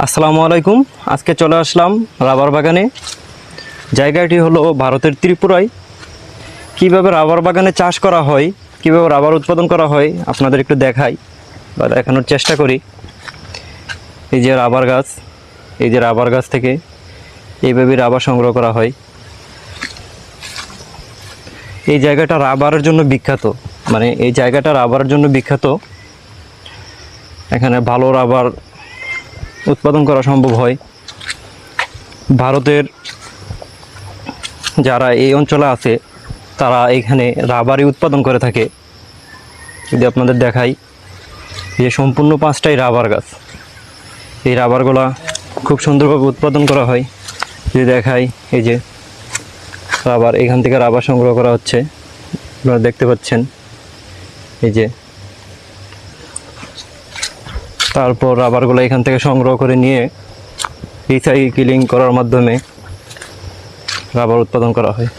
আসসালামু আলাইকুম। আজকে চলে আসলাম রাবার বাগানে। জায়গাটি হলো ভারতের ত্রিপুরায়। কিভাবে রাবার বাগানে চাষ করা হয়, কিভাবে রাবার উৎপাদন করা হয় আপনাদের একটু দেখাই বা দেখানোর চেষ্টা করি। এই যে রাবার গাছ, এই যে রাবার গাছ থেকে এইভাবে রাবার সংগ্রহ করা হয়। এই জায়গাটা রাবারের জন্য বিখ্যাত, মানে এই জায়গাটা রাবারের জন্য বিখ্যাত। এখানে ভালো রাবার উৎপাদন করা সম্ভব হয়। ভারতের যারা এই অঞ্চলে আছে তারা এখানে রাবারই উৎপাদন করে থাকে। যদি আপনাদের দেখাই, যে সম্পূর্ণ 5টাই রাবার গাছ। এই রাবারগুলা খুব সুন্দরভাবে উৎপাদন করা হয়। যদি দেখাই, এই যে রাবার, এখান থেকে রাবার সংগ্রহ করা হচ্ছে, আপনারা দেখতে পাচ্ছেন। এই যে তারপর রাবারগুলো এখান থেকে সংগ্রহ করে নিয়ে রিসাইক্লিং করার মাধ্যমে রাবার উৎপাদন করা হয়।